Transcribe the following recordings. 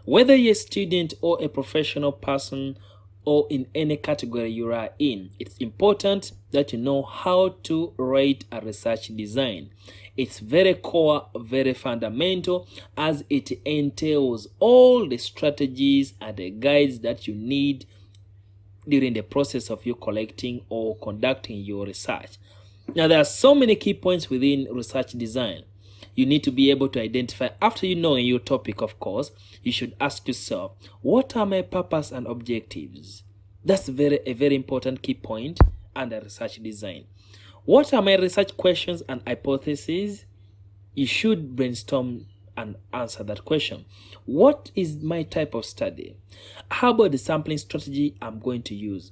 Whether you're a student or a professional person or in any category you are in, it's important that you know how to write a research design. It's very core, very fundamental, as it entails all the strategies and the guides that you need during the process of you collecting or conducting your research. Now, there are so many key points within research design. You need to be able to identify. After you know your topic, of course, you should ask yourself, what are my purpose and objectives? That's a very important key point under research design. What are my research questions and hypotheses? You should brainstorm and answer that question. What is my type of study? How about the sampling strategy I'm going to use?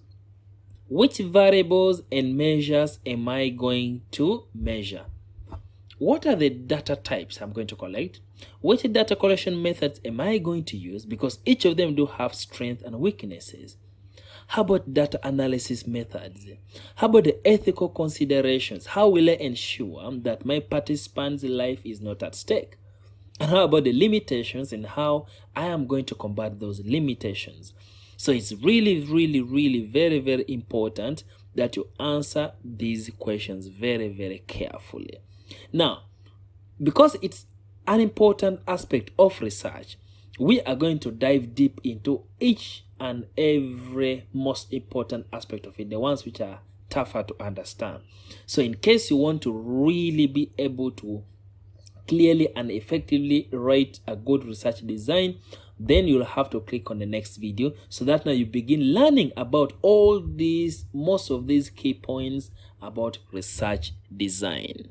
Which variables and measures am I going to measure? What are the data types I'm going to collect? Which data collection methods am I going to use? Because each of them do have strengths and weaknesses. How about data analysis methods? How about the ethical considerations? How will I ensure that my participants' life is not at stake? And how about the limitations and how I am going to combat those limitations? So it's really very important that you answer these questions very carefully. Now, because it's an important aspect of research, we are going to dive deep into each and every most important aspect of it, the ones which are tougher to understand. So in case you want to really be able to clearly and effectively write a good research design, then you'll have to click on the next video, so that now you begin learning about most of these key points about research design.